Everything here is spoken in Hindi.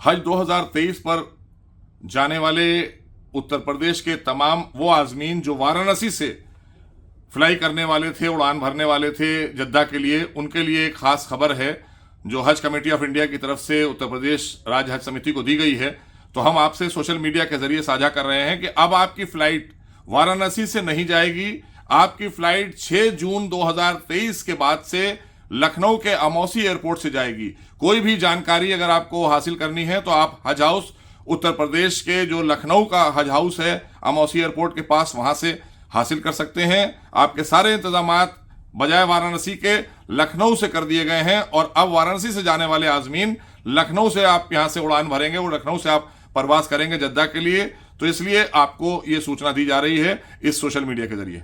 हज 2023 पर जाने वाले उत्तर प्रदेश के तमाम वो आज़मीन जो वाराणसी से फ्लाई करने वाले थे, उड़ान भरने वाले थे जद्दा के लिए, उनके लिए एक खास खबर है जो हज कमेटी ऑफ इंडिया की तरफ से उत्तर प्रदेश राज्य हज समिति को दी गई है। तो हम आपसे सोशल मीडिया के जरिए साझा कर रहे हैं कि अब आपकी फ्लाइट वाराणसी से नहीं जाएगी। आपकी फ्लाइट 6 जून 2023 के बाद से लखनऊ के अमौसी एयरपोर्ट से जाएगी। कोई भी जानकारी अगर आपको हासिल करनी है तो आप हज हाउस उत्तर प्रदेश के जो लखनऊ का हज हाउस है अमौसी एयरपोर्ट के पास, वहां से हासिल कर सकते हैं। आपके सारे इंतजामात बजाय वाराणसी के लखनऊ से कर दिए गए हैं और अब वाराणसी से जाने वाले आज़मीन लखनऊ से आप यहां से उड़ान भरेंगे और लखनऊ से आप प्रवास करेंगे जद्दा के लिए। तो इसलिए आपको ये सूचना दी जा रही है इस सोशल मीडिया के जरिए।